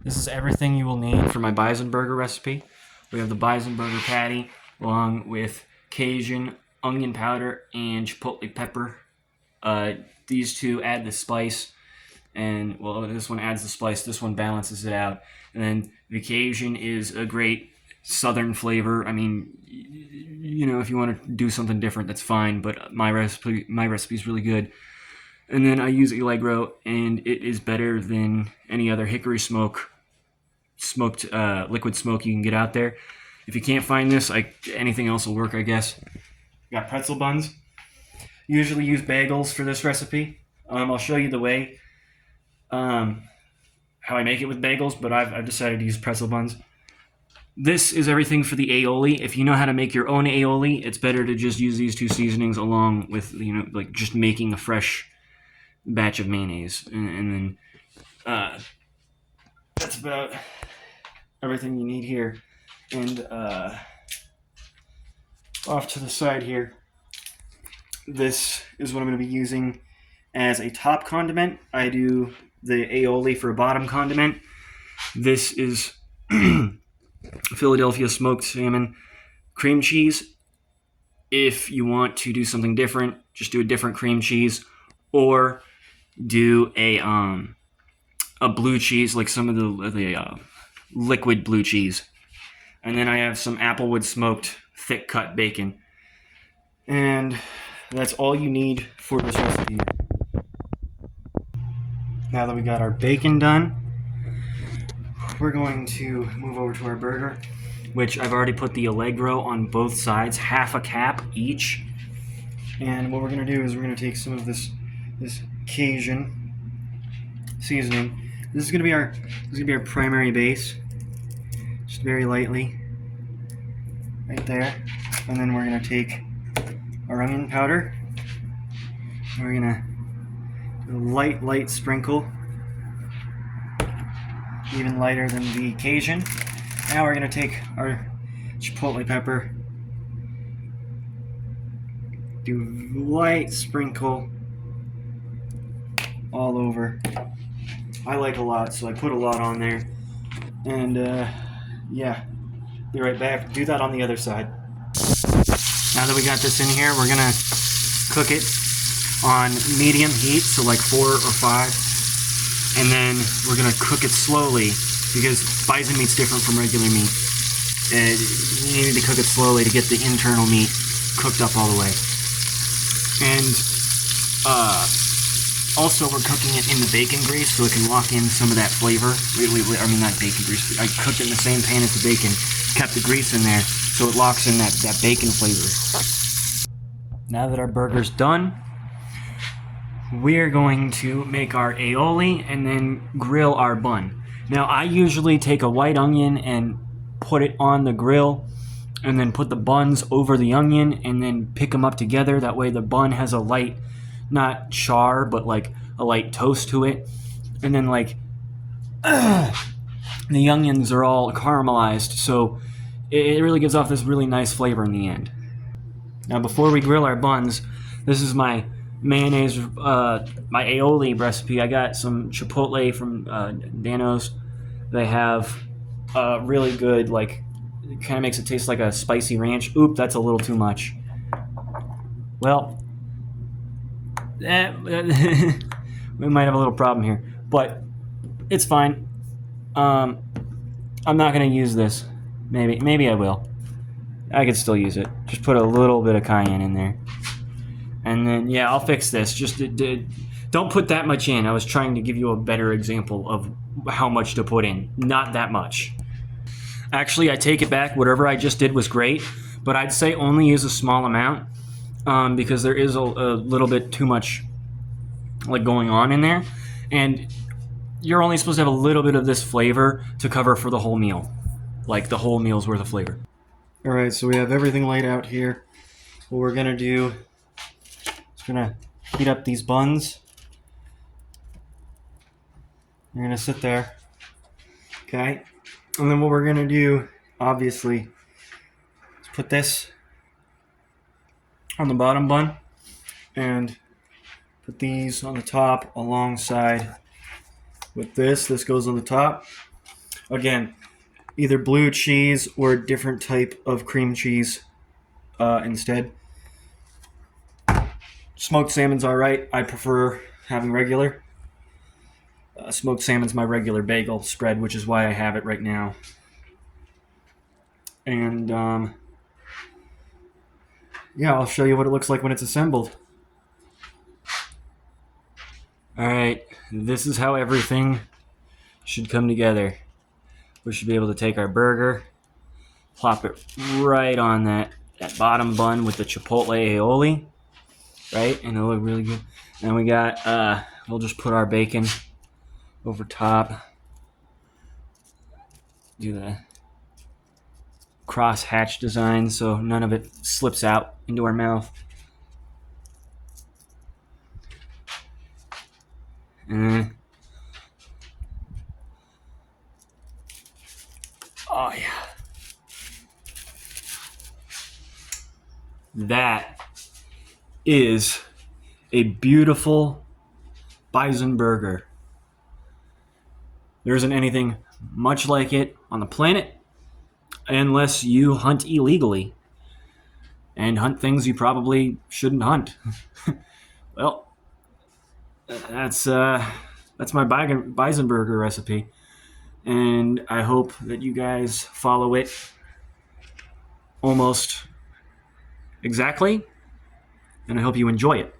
This is everything you will need for my bison burger recipe. We have the bison burger patty along with Cajun onion powder and chipotle pepper. These two add the spice, and well, this one adds the spice, this one balances it out. And then the Cajun is a great southern flavor. I mean, you know, if you want to do something different, that's fine. But my recipe is really good. And then I use Allegro, and it is better than any other hickory smoked liquid smoke you can get out there. If you can't find this, anything else will work, I guess. Got pretzel buns. Usually use bagels for this recipe. I'll show you the way how I make it with bagels, but I've decided to use pretzel buns. This is everything for the aioli. If you know how to make your own aioli, it's better to just use these two seasonings along with, you know, like just making a fresh batch of mayonnaise. And then that's about everything you need here. And off to the side here, this is what I'm going to be using as a top condiment. I do the aioli for a bottom condiment. This is Philadelphia smoked salmon cream cheese. If you want to do something different, just do a different cream cheese, or do a blue cheese, like some of the liquid blue cheese. And then I have some Applewood smoked thick cut bacon. And that's all you need for this recipe. Now that we got our bacon done, we're going to move over to our burger, which I've already put the Allegro on both sides, half a cap each. And what we're going to do is we're going to take some of this Cajun seasoning. This is going to be our primary base, just very lightly, right there. And then we're going to take our onion powder. We're going to do a light sprinkle, even lighter than the Cajun. Now we're going to take our chipotle pepper, do light sprinkle all over. I like a lot, so I put a lot on there. And yeah, be right back. Do that on the other side. Now that we got this in here, we're gonna cook it on medium heat, so like 4 or 5. And then we're gonna cook it slowly because bison meat's different from regular meat. And you need to cook it slowly to get the internal meat cooked up all the way. And also we're cooking it in the bacon grease so it can lock in some of that flavor. I mean, not bacon grease. I cooked it in the same pan as the bacon, kept the grease in there so it locks in that bacon flavor. Now that our burger's done, we're going to make our aioli and then grill our bun. Now, I usually take a white onion and put it on the grill and then put the buns over the onion and then pick them up together. That way the bun has a light, not char, but like a light toast to it. And then like the onions are all caramelized, so it really gives off this really nice flavor in the end. Now before we grill our buns, this is my mayonnaise, my aioli recipe. I got some chipotle from Dano's. They have really good, like, it kind of makes it taste like a spicy ranch. Oop, that's a little too much. Well, we might have a little problem here, but it's fine. I'm not gonna use this. Maybe I will. I could still use it. Just put a little bit of cayenne in there. And then, yeah, I'll fix this. Just don't put that much in. I was trying to give you a better example of how much to put in. Not that much. Actually, I take it back. Whatever I just did was great, but I'd say only use a small amount because there is a little bit too much like going on in there. And you're only supposed to have a little bit of this flavor to cover for the whole meal. Like the whole meal's worth of flavor. All right, so we have everything laid out here. What we're going to do is going to heat up these buns. They're going to sit there. Okay. And then what we're going to do, obviously, is put this on the bottom bun and put these on the top alongside with this. This goes on the top. Again, either blue cheese or a different type of cream cheese instead. Smoked salmon's all right. I prefer having regular. Smoked salmon's my regular bagel spread, which is why I have it right now. And yeah, I'll show you what it looks like when it's assembled. All right, this is how everything should come together. We should be able to take our burger, plop it right on that bottom bun with the chipotle aioli, right? And it'll look really good. And we got, we'll just put our bacon over top. Do the cross hatch design so none of it slips out into our mouth. And oh yeah. That is a beautiful bison burger. There isn't anything much like it on the planet unless you hunt illegally and hunt things you probably shouldn't hunt. Well, that's my bison burger recipe, and I hope that you guys follow it almost exactly, and I hope you enjoy it.